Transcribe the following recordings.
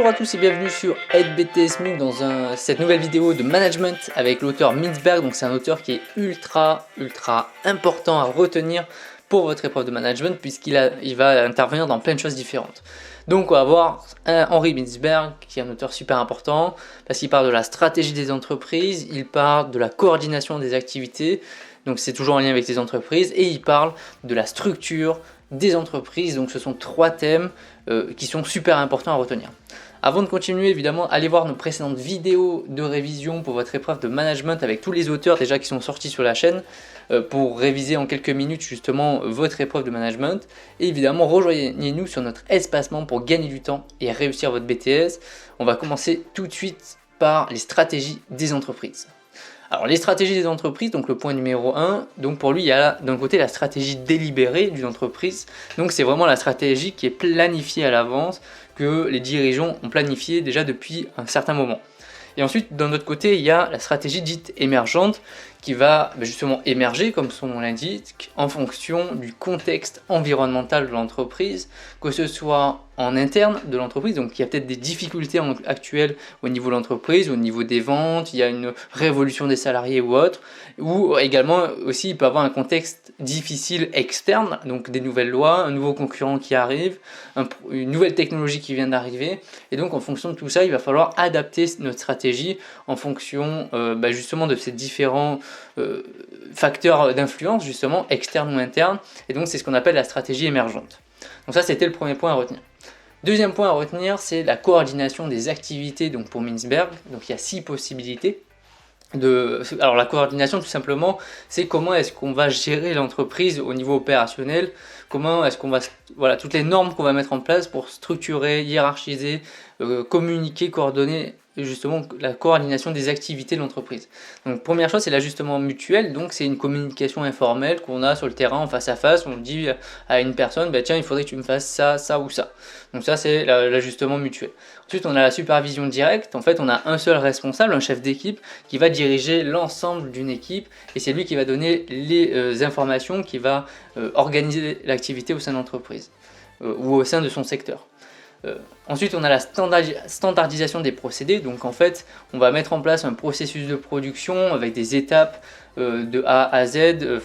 Bonjour à tous et bienvenue sur AidBTS dans cette nouvelle vidéo de management avec l'auteur Mintzberg. Donc c'est un auteur qui est ultra important à retenir pour votre épreuve de management puisqu'il va intervenir dans plein de choses différentes. Donc on va voir Henri Mintzberg qui est un auteur super important parce qu'il parle de la stratégie des entreprises, il parle de la coordination des activités, donc c'est toujours en lien avec les entreprises, et il parle de la structure des entreprises. Donc ce sont trois thèmes qui sont super importants à retenir. Avant de continuer, évidemment, allez voir nos précédentes vidéos de révision pour votre épreuve de management avec tous les auteurs déjà qui sont sortis sur la chaîne pour réviser en quelques minutes justement votre épreuve de management. Et évidemment, rejoignez-nous sur notre espacement pour gagner du temps et réussir votre BTS. On va commencer tout de suite par les stratégies des entreprises. Alors les stratégies des entreprises, donc le point numéro 1, donc pour lui il y a d'un côté la stratégie délibérée d'une entreprise, donc c'est vraiment la stratégie qui est planifiée à l'avance, que les dirigeants ont planifié déjà depuis un certain moment. Et ensuite d'un autre côté il y a la stratégie dite émergente qui va justement émerger comme son nom l'indique en fonction du contexte environnemental de l'entreprise, que ce soit en interne de l'entreprise, donc il y a peut-être des difficultés actuelles au niveau de l'entreprise, au niveau des ventes, il y a une révolution des salariés ou autre, ou également aussi il peut y avoir un contexte difficile externe, donc des nouvelles lois, un nouveau concurrent qui arrive, une nouvelle technologie qui vient d'arriver, et donc en fonction de tout ça il va falloir adapter notre stratégie en fonction justement de ces différents facteurs d'influence justement externes ou internes, et donc c'est ce qu'on appelle la stratégie émergente. Donc ça c'était le premier point à retenir. Deuxième point à retenir, c'est la coordination des activités donc pour Mintzberg. Donc il y a 6 possibilités. Alors la coordination tout simplement, c'est comment est-ce qu'on va gérer l'entreprise au niveau opérationnel, comment est-ce qu'on va, voilà, toutes les normes qu'on va mettre en place pour structurer, hiérarchiser, communiquer, coordonner justement la coordination des activités de l'entreprise. Donc première chose, c'est l'ajustement mutuel, donc c'est une communication informelle qu'on a sur le terrain en face à face, on dit à une personne, tiens il faudrait que tu me fasses ça, ça ou ça. Donc ça c'est l'ajustement mutuel. Ensuite on a la supervision directe, en fait on a un seul responsable, un chef d'équipe qui va diriger l'ensemble d'une équipe et c'est lui qui va donner les informations, qui va organiser l'activité au sein de l'entreprise ou au sein de son secteur. Ensuite on a la standardisation des procédés, donc en fait on va mettre en place un processus de production avec des étapes de A à Z,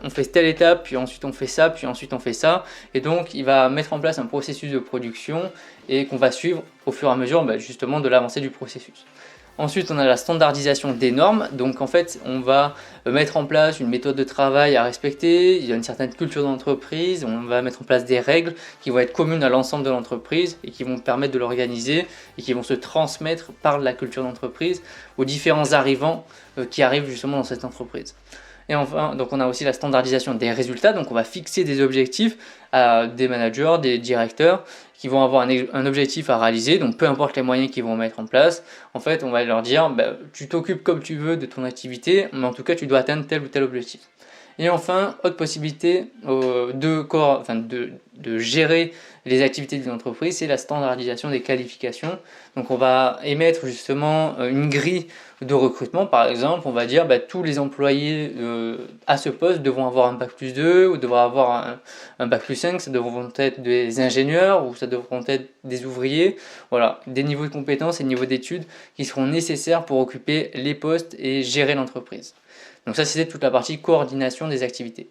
on fait telle étape, puis ensuite on fait ça, puis ensuite on fait ça, et donc il va mettre en place un processus de production et qu'on va suivre au fur et à mesure justement de l'avancée du processus. Ensuite, on a la standardisation des normes. Donc, en fait, on va mettre en place une méthode de travail à respecter. Il y a une certaine culture d'entreprise. On va mettre en place des règles qui vont être communes à l'ensemble de l'entreprise et qui vont permettre de l'organiser et qui vont se transmettre par la culture d'entreprise aux différents arrivants qui arrivent justement dans cette entreprise. Et enfin, donc on a aussi la standardisation des résultats. Donc, on va fixer des objectifs à des managers, des directeurs qui vont avoir un objectif à réaliser, donc peu importe les moyens qu'ils vont mettre en place, en fait on va leur dire tu t'occupes comme tu veux de ton activité, mais en tout cas tu dois atteindre tel ou tel objectif. Et enfin, autre possibilité de gérer les activités d'une entreprise, c'est la standardisation des qualifications. Donc on va émettre justement une grille de recrutement, par exemple, on va dire tous les employés à ce poste devront avoir un bac+2 ou devront avoir un bac+5, ça devront être des ingénieurs ou ça devront être des ouvriers, voilà, des niveaux de compétences et niveaux d'études qui seront nécessaires pour occuper les postes et gérer l'entreprise. Donc ça c'était toute la partie coordination des activités.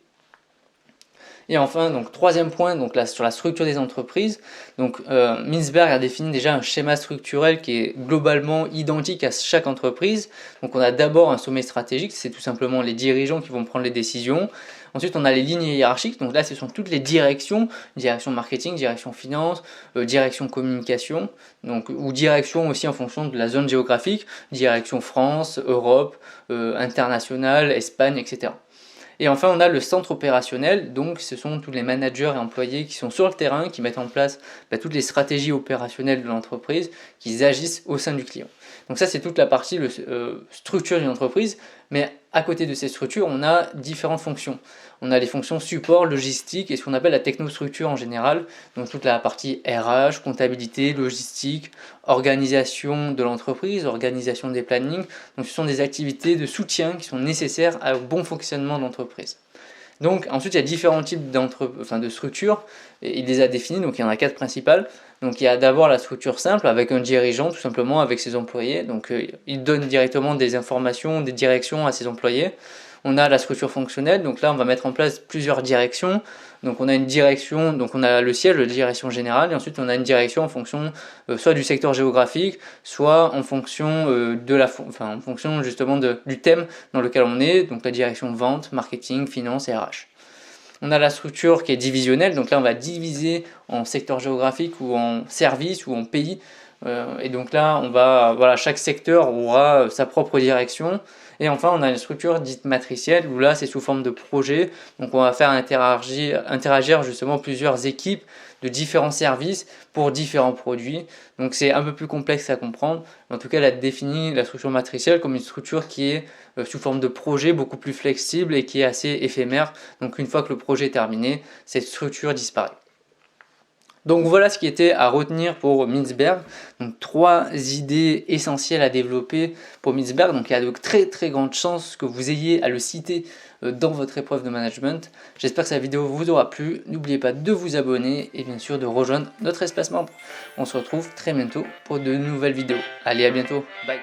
Et enfin, donc troisième point, donc là, sur la structure des entreprises, donc Mintzberg a défini déjà un schéma structurel qui est globalement identique à chaque entreprise. Donc on a d'abord un sommet stratégique, c'est tout simplement les dirigeants qui vont prendre les décisions. Ensuite, on a les lignes hiérarchiques, donc là, ce sont toutes les directions, direction marketing, direction finance, direction communication, donc, ou direction aussi en fonction de la zone géographique, direction France, Europe, international, Espagne, etc. Et enfin, on a le centre opérationnel, donc ce sont tous les managers et employés qui sont sur le terrain, qui mettent en place toutes les stratégies opérationnelles de l'entreprise, qui agissent au sein du client. Donc ça, c'est toute la partie structure d'une entreprise, mais à côté de ces structures, on a différentes fonctions. On a les fonctions support, logistique et ce qu'on appelle la technostructure en général, donc toute la partie RH, comptabilité, logistique, organisation de l'entreprise, organisation des plannings. Donc ce sont des activités de soutien qui sont nécessaires au bon fonctionnement de l'entreprise. Donc ensuite il y a différents types de structures, et il les a définis, donc il y en a 4 principales. Donc il y a d'abord la structure simple avec un dirigeant tout simplement avec ses employés, donc il donne directement des informations, des directions à ses employés. On a la structure fonctionnelle, donc là on va mettre en place plusieurs directions. Donc on a une direction, donc on a le siège de direction générale, et ensuite on a une direction en fonction soit du secteur géographique, soit en fonction en fonction justement du thème dans lequel on est, donc la direction vente, marketing, finance et RH. On a la structure qui est divisionnelle, donc là on va diviser en secteur géographique ou en service ou en pays. Et donc là, voilà, chaque secteur aura sa propre direction. Et enfin, on a une structure dite matricielle où là, c'est sous forme de projet. Donc on va faire interagir justement plusieurs équipes de différents services pour différents produits. Donc c'est un peu plus complexe à comprendre. En tout cas, elle a défini la structure matricielle comme une structure qui est sous forme de projet beaucoup plus flexible et qui est assez éphémère. Donc une fois que le projet est terminé, cette structure disparaît. Donc voilà ce qui était à retenir pour Mintzberg. Donc 3 idées essentielles à développer pour Mintzberg. Donc il y a de très très grandes chances que vous ayez à le citer dans votre épreuve de management. J'espère que cette vidéo vous aura plu. N'oubliez pas de vous abonner et bien sûr de rejoindre notre espace membre. On se retrouve très bientôt pour de nouvelles vidéos. Allez, à bientôt. Bye.